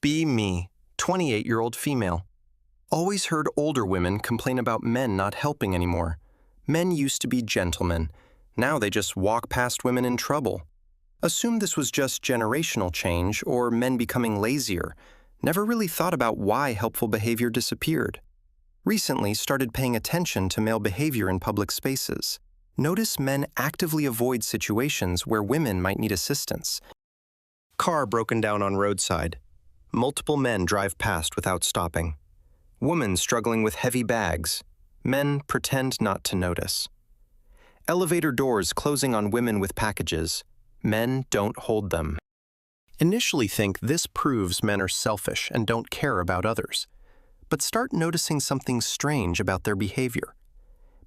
Be me, 28-year-old female. Always heard older women complain about men not helping anymore. Men used to be gentlemen. Now they just walk past women in trouble. Assumed this was just generational change or men becoming lazier. Never really thought about why helpful behavior disappeared. Recently started paying attention to male behavior in public spaces. Notice men actively avoid situations where women might need assistance. Car broken down on roadside. Multiple men drive past without stopping. Woman struggling with heavy bags. Men pretend not to notice. Elevator doors closing on women with packages. Men don't hold them. Initially think this proves men are selfish and don't care about others. But start noticing something strange about their behavior.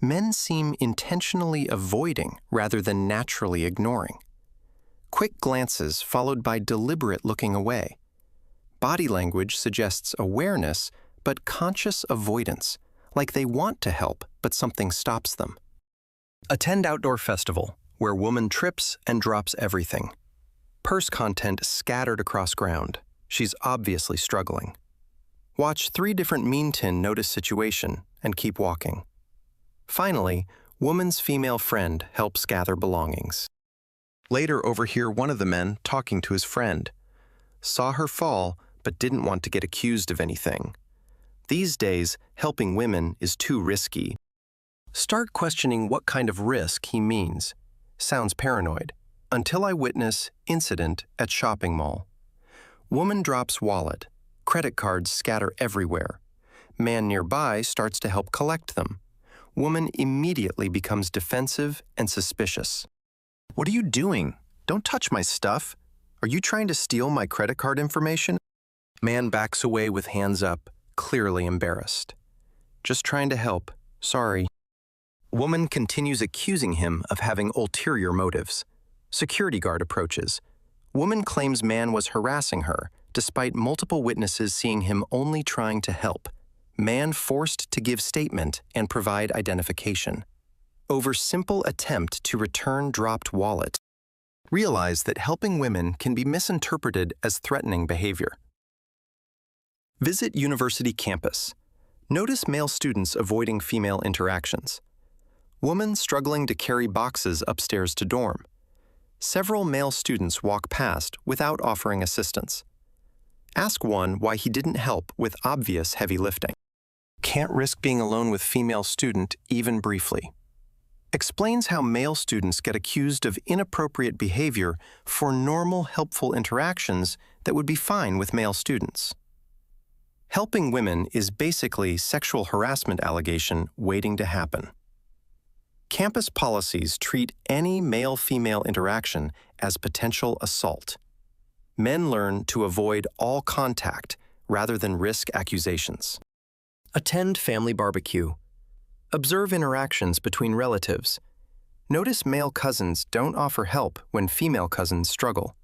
Men seem intentionally avoiding rather than naturally ignoring. Quick glances followed by deliberate looking away. Body language suggests awareness, but conscious avoidance, like they want to help, but something stops them. Attend outdoor festival, where woman trips and drops everything. Purse content scattered across ground. She's obviously struggling. Watch 3 different mean tin notice situation and keep walking. Finally, woman's female friend helps gather belongings. Later overhear one of the men talking to his friend. Saw her fall, but didn't want to get accused of anything. These days, helping women is too risky. Start questioning what kind of risk he means. Sounds paranoid. Until I witness incident at shopping mall. Woman drops wallet. Credit cards scatter everywhere. Man nearby starts to help collect them. Woman immediately becomes defensive and suspicious. What are you doing? Don't touch my stuff. Are you trying to steal my credit card information? Man backs away with hands up, clearly embarrassed. Just trying to help. Sorry. Woman continues accusing him of having ulterior motives. Security guard approaches. Woman claims man was harassing her, despite multiple witnesses seeing him only trying to help. Man forced to give statement and provide identification. Over simple attempt to return dropped wallet. Realize that helping women can be misinterpreted as threatening behavior. Visit university campus. Notice male students avoiding female interactions. Woman struggling to carry boxes upstairs to dorm. Several male students walk past without offering assistance. Ask one why he didn't help with obvious heavy lifting. Can't risk being alone with female student even briefly. Explains how male students get accused of inappropriate behavior for normal helpful interactions that would be fine with male students. Helping women is basically sexual harassment allegation waiting to happen. Campus policies treat any male-female interaction as potential assault. Men learn to avoid all contact rather than risk accusations. Attend family barbecue. Observe interactions between relatives. Notice male cousins don't offer help when female cousins struggle.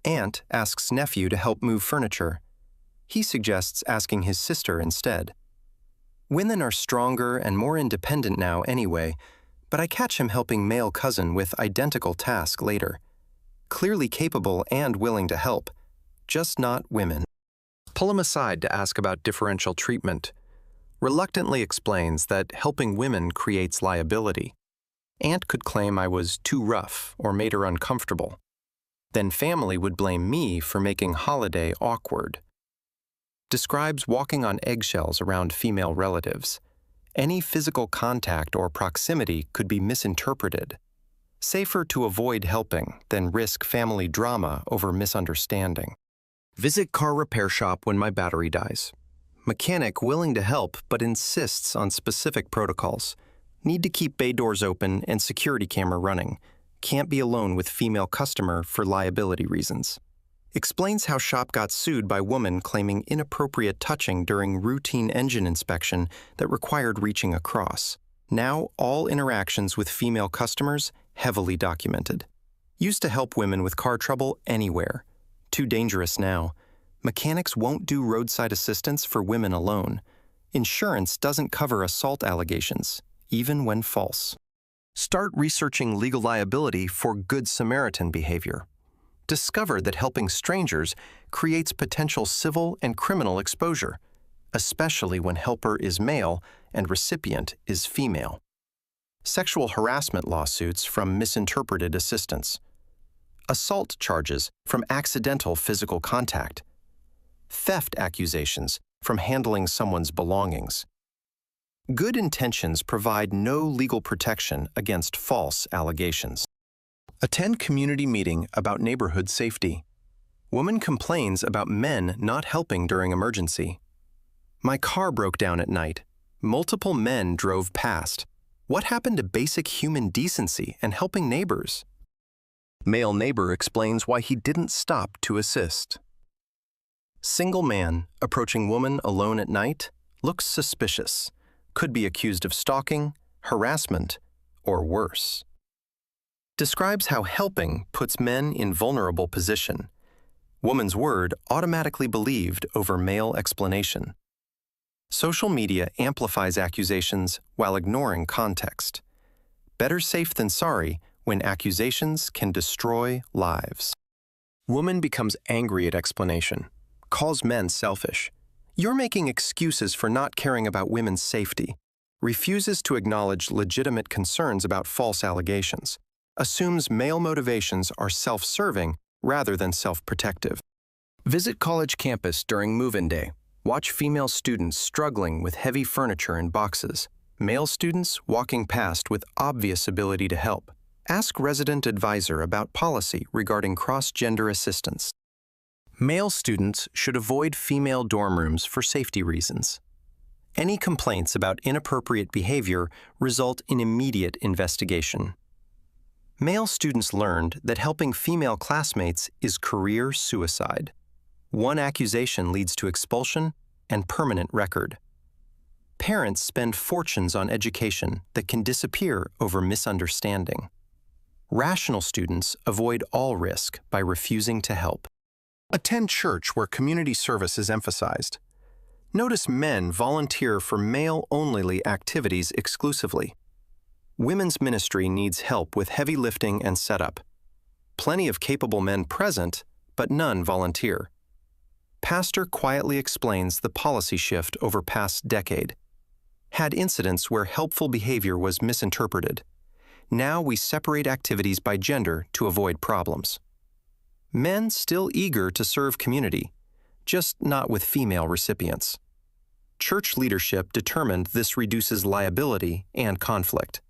Aunt asks nephew to help move furniture. He suggests asking his sister instead. Women are stronger and more independent now anyway, but I catch him helping male cousin with identical task later. Clearly capable and willing to help, just not women. Pull him aside to ask about differential treatment. Reluctantly explains that helping women creates liability. Aunt could claim I was too rough or made her uncomfortable. Then family would blame me for making holiday awkward. Describes walking on eggshells around female relatives. Any physical contact or proximity could be misinterpreted. Safer to avoid helping than risk family drama over misunderstanding. Visit car repair shop when my battery dies. Mechanic willing to help but insists on specific protocols. Need to keep bay doors open and security camera running. Can't be alone with female customer for liability reasons. Explains how shop got sued by woman claiming inappropriate touching during routine engine inspection that required reaching across. Now all interactions with female customers heavily documented. Used to help women with car trouble anywhere. Too dangerous now. Mechanics won't do roadside assistance for women alone. Insurance doesn't cover assault allegations, even when false. Start researching legal liability for Good Samaritan behavior. discover that helping strangers creates potential civil and criminal exposure, especially when helper is male and recipient is female. Sexual harassment lawsuits from misinterpreted assistance. Assault charges from accidental physical contact. Theft accusations from handling someone's belongings. Good intentions provide no legal protection against false allegations. Attend community meeting about neighborhood safety. Woman complains about men not helping during emergency. My car broke down at night. Multiple men drove past. What happened to basic human decency and helping neighbors? Male neighbor explains why he didn't stop to assist. Single man approaching woman alone at night looks suspicious. Could be accused of stalking, harassment, or worse. Describes how helping puts men in vulnerable position. Woman's word automatically believed over male explanation. Social media amplifies accusations while ignoring context. Better safe than sorry when accusations can destroy lives. Woman becomes angry at explanation, calls men selfish. You're making excuses for not caring about women's safety. Refuses to acknowledge legitimate concerns about false allegations. Assumes male motivations are self-serving rather than self-protective. Visit college campus during move-in day. Watch female students struggling with heavy furniture and boxes. Male students walking past with obvious ability to help. Ask resident advisor about policy regarding cross-gender assistance. Male students should avoid female dorm rooms for safety reasons. Any complaints about inappropriate behavior result in immediate investigation. Male students learned that helping female classmates is career suicide. One accusation leads to expulsion and permanent record. Parents spend fortunes on education that can disappear over misunderstanding. Rational students avoid all risk by refusing to help. Attend church where community service is emphasized. Notice men volunteer for male-only activities exclusively. Women's ministry needs help with heavy lifting and setup. Plenty of capable men present, but none volunteer. Pastor quietly explains the policy shift over past decade. Had incidents where helpful behavior was misinterpreted. Now we separate activities by gender to avoid problems. Men still eager to serve community, just not with female recipients. Church leadership determined this reduces liability and conflict.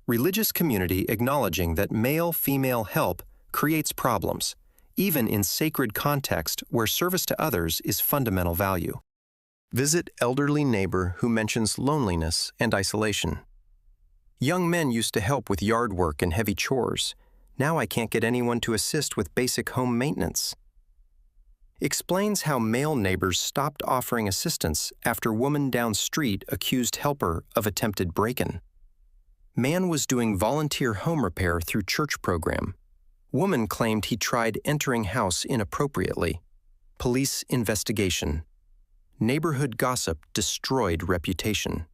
Religious community acknowledging that male-female help creates problems, even in sacred context where service to others is fundamental value. Visit elderly neighbor who mentions loneliness and isolation. Young men used to help with yard work and heavy chores. Now I can't get anyone to assist with basic home maintenance. Explains how male neighbors stopped offering assistance after woman down street accused helper of attempted break-in. Man was doing volunteer home repair through church program. Woman claimed he tried entering house inappropriately. Police investigation. Neighborhood gossip destroyed reputation.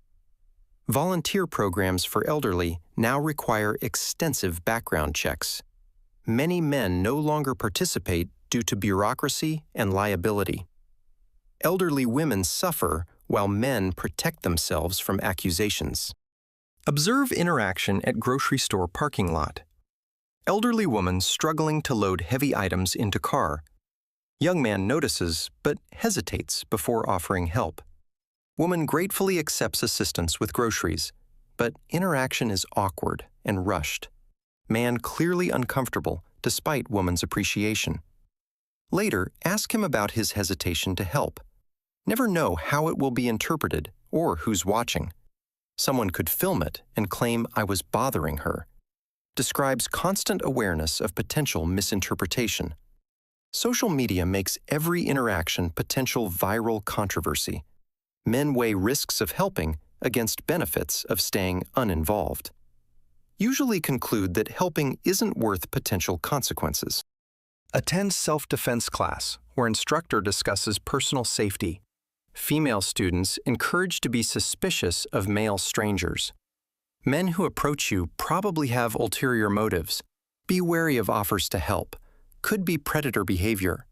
Volunteer programs for elderly now require extensive background checks. Many men no longer participate due to bureaucracy and liability. Elderly women suffer while men protect themselves from accusations. Observe interaction at grocery store parking lot. Elderly woman struggling to load heavy items into car. Young man notices but hesitates before offering help. Woman gratefully accepts assistance with groceries, but interaction is awkward and rushed. Man clearly uncomfortable despite woman's appreciation. Later, ask him about his hesitation to help. Never know how it will be interpreted or who's watching. Someone could film it and claim I was bothering her. Describes constant awareness of potential misinterpretation. Social media makes every interaction potential viral controversy. Men weigh risks of helping against benefits of staying uninvolved. Usually conclude that helping isn't worth potential consequences. Attend self-defense class where instructor discusses personal safety. Female students encouraged to be suspicious of male strangers. Men who approach you probably have ulterior motives. Be wary of offers to help. could be predator behavior.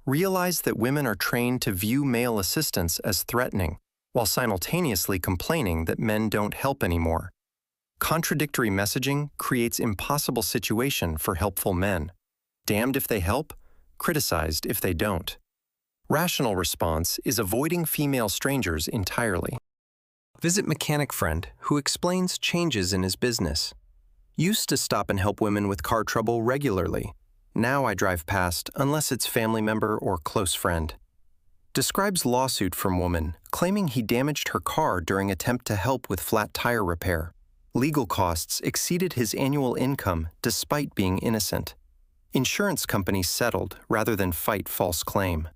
Realize that women are trained to view male assistance as threatening, while simultaneously complaining that men don't help anymore. Contradictory messaging creates impossible situation for helpful men. Damned if they help, criticized if they don't. Rational response is avoiding female strangers entirely. Visit mechanic friend who explains changes in his business. Used to stop and help women with car trouble regularly. Now I drive past unless it's family member or close friend. Describes lawsuit from woman claiming he damaged her car during attempt to help with flat tire repair. Legal costs exceeded his annual income despite being innocent. Insurance company settled rather than fight false claim.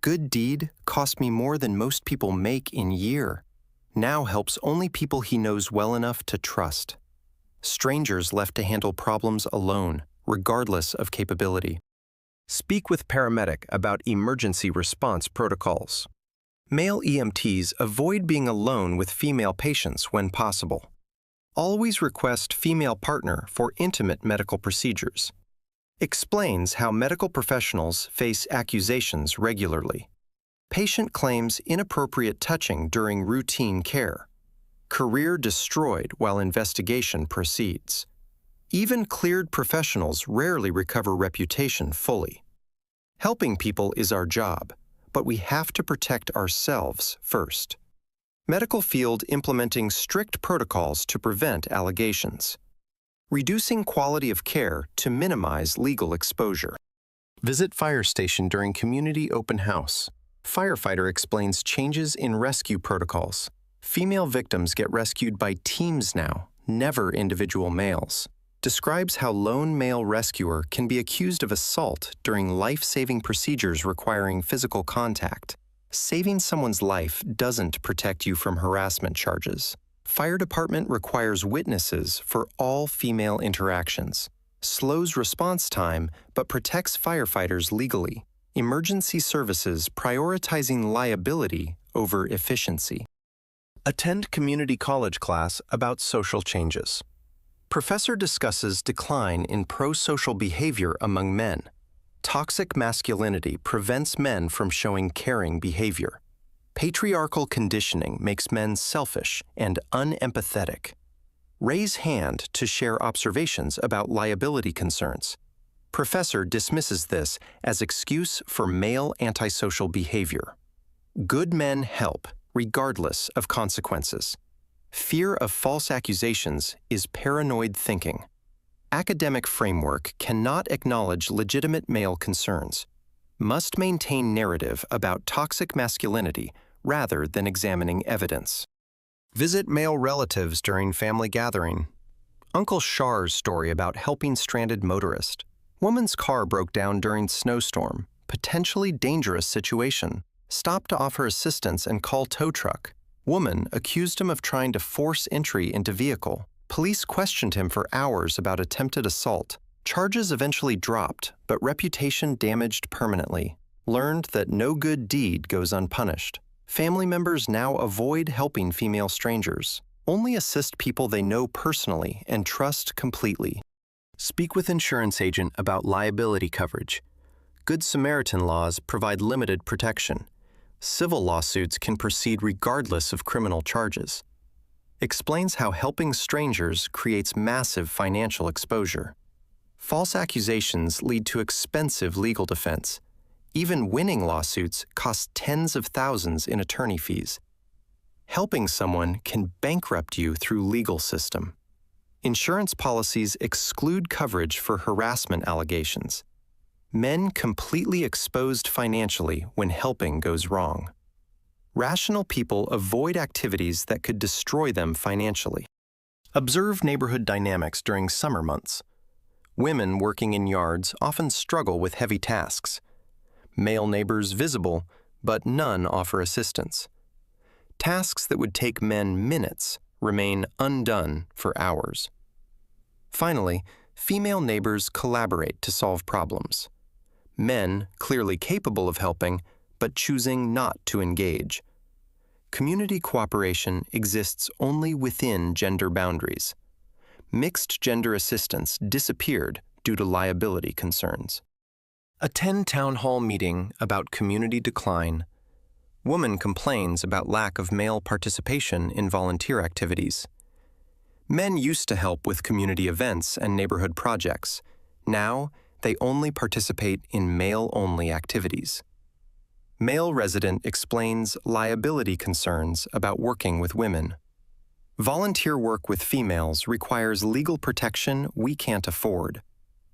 Good deed cost me more than most people make in year. Now helps only people he knows well enough to trust. Strangers left to handle problems alone, regardless of capability. Speak with paramedic about emergency response protocols. Male EMTs avoid being alone with female patients when possible. Always request female partner for intimate medical procedures. Explains how medical professionals face accusations regularly. Patient claims inappropriate touching during routine care. Career destroyed while investigation proceeds. Even cleared professionals rarely recover reputation fully. Helping people is our job, but we have to protect ourselves first. Medical field implementing strict protocols to prevent allegations. Reducing quality of care to minimize legal exposure. Visit fire station during community open house. Firefighter explains changes in rescue protocols. Female victims get rescued by teams now, never individual males. Describes how lone male rescuer can be accused of assault during life-saving procedures requiring physical contact. Saving someone's life doesn't protect you from harassment charges. Fire department requires witnesses for all female interactions. Slows response time, but protects firefighters legally. Emergency services prioritizing liability over efficiency. Attend community college class about social changes. Professor discusses decline in pro-social behavior among men. Toxic masculinity prevents men from showing caring behavior. Patriarchal conditioning makes men selfish and unempathetic. Raise hand to share observations about liability concerns. Professor dismisses this as excuse for male antisocial behavior. Good men help, regardless of consequences. Fear of false accusations is paranoid thinking. Academic framework cannot acknowledge legitimate male concerns. Must maintain narrative about toxic masculinity rather than examining evidence. Visit male relatives during family gathering. Uncle Shar's story about helping stranded motorist. Woman's car broke down during snowstorm. Potentially dangerous situation. Stopped to offer assistance and call tow truck. Woman accused him of trying to force entry into vehicle. Police questioned him for hours about attempted assault. Charges eventually dropped, but reputation damaged permanently. Learned that no good deed goes unpunished. Family members now avoid helping female strangers. Only assist people they know personally and trust completely. Speak with insurance agent about liability coverage. Good Samaritan laws provide limited protection. Civil lawsuits can proceed regardless of criminal charges. Explains how helping strangers creates massive financial exposure. False accusations lead to expensive legal defense. Even winning lawsuits cost tens of thousands in attorney fees. Helping someone can bankrupt you through legal system. Insurance policies exclude coverage for harassment allegations. Men completely exposed financially when helping goes wrong. Rational people avoid activities that could destroy them financially. Observe neighborhood dynamics during summer months. Women working in yards often struggle with heavy tasks. Male neighbors visible, but none offer assistance. Tasks that would take men minutes remain undone for hours. Finally, female neighbors collaborate to solve problems. Men clearly capable of helping, but choosing not to engage. Community cooperation exists only within gender boundaries. Mixed gender assistance disappeared due to liability concerns. Attend town hall meeting about community decline. Woman complains about lack of male participation in volunteer activities. Men used to help with community events and neighborhood projects. Now, they only participate in male-only activities. Male resident explains liability concerns about working with women. Volunteer work with females requires legal protection we can't afford.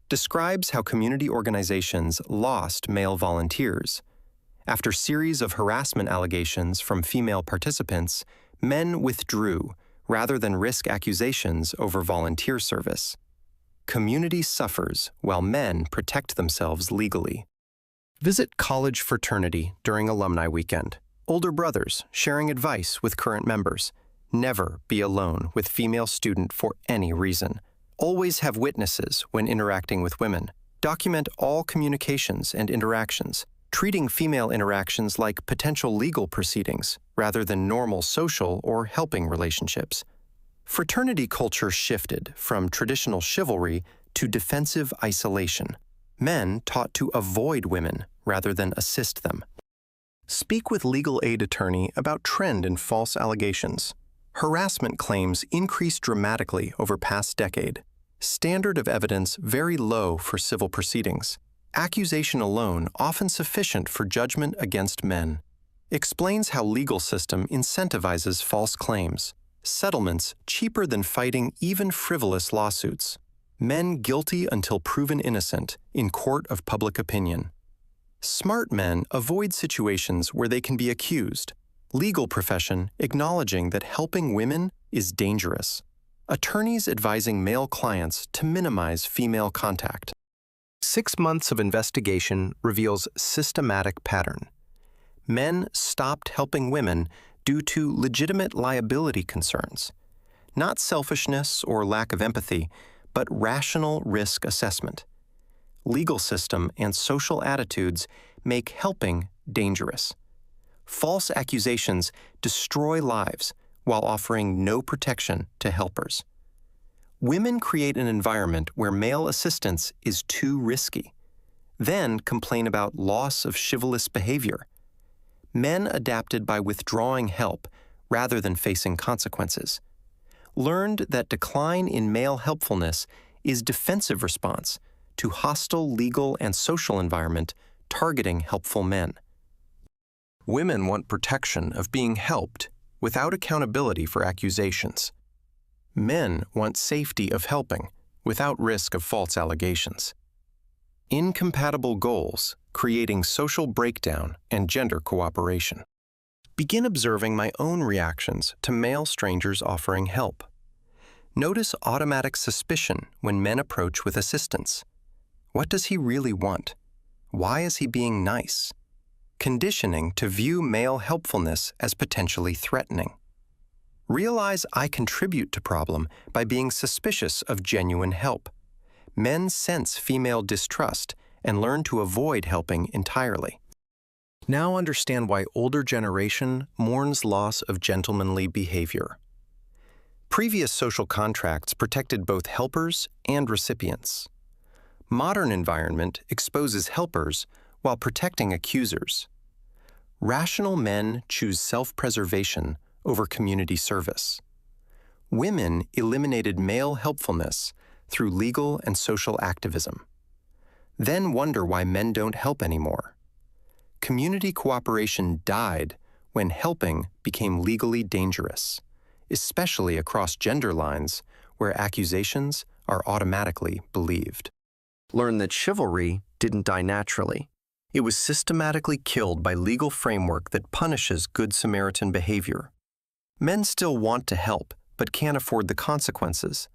Describes how community organizations lost male volunteers. After series of harassment allegations from female participants, men withdrew rather than risk accusations over volunteer service. Community suffers while men protect themselves legally. Visit college fraternity during alumni weekend. Older brothers sharing advice with current members. Never be alone with female student for any reason. Always have witnesses when interacting with women. Document all communications and interactions, treating female interactions like potential legal proceedings rather than normal social or helping relationships. Fraternity culture shifted from traditional chivalry to defensive isolation. Men taught to avoid women rather than assist them. Speak with legal aid attorney about trend in false allegations. Harassment claims increased dramatically over past decade. Standard of evidence very low for civil proceedings. Accusation alone often sufficient for judgment against men. Explains how legal system incentivizes false claims. Settlements cheaper than fighting even frivolous lawsuits. Men guilty until proven innocent in court of public opinion. Smart men avoid situations where they can be accused. Legal profession acknowledging that helping women is dangerous. Attorneys advising male clients to minimize female contact. 6 months of investigation reveals systematic pattern. Men stopped helping women due to legitimate liability concerns. Not selfishness or lack of empathy, but rational risk assessment. Legal system and social attitudes make helping dangerous. False accusations destroy lives while offering no protection to helpers. Women create an environment where male assistance is too risky, then complain about loss of chivalrous behavior. Men adapted by withdrawing help rather than facing consequences. Learned that decline in male helpfulness is defensive response to hostile legal and social environment targeting helpful men. Women want protection of being helped without accountability for accusations. Men want safety of helping without risk of false allegations. Incompatible goals, creating social breakdown and gender cooperation. Begin observing my own reactions to male strangers offering help. Notice automatic suspicion when men approach with assistance. What does he really want? Why is he being nice? Conditioning to view male helpfulness as potentially threatening. Realize I contribute to problem by being suspicious of genuine help. Men sense female distrust and learn to avoid helping entirely. Now understand why older generation mourns loss of gentlemanly behavior. Previous social contracts protected both helpers and recipients. Modern environment exposes helpers while protecting accusers. Rational men choose self-preservation over community service. Women eliminated male helpfulness through legal and social activism. Then wonder why men don't help anymore. Community cooperation died when helping became legally dangerous, especially across gender lines where accusations are automatically believed. Learn that chivalry didn't die naturally. It was systematically killed by legal framework that punishes Good Samaritan behavior. Men still want to help, but can't afford the consequences.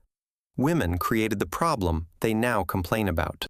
Women created the problem they now complain about.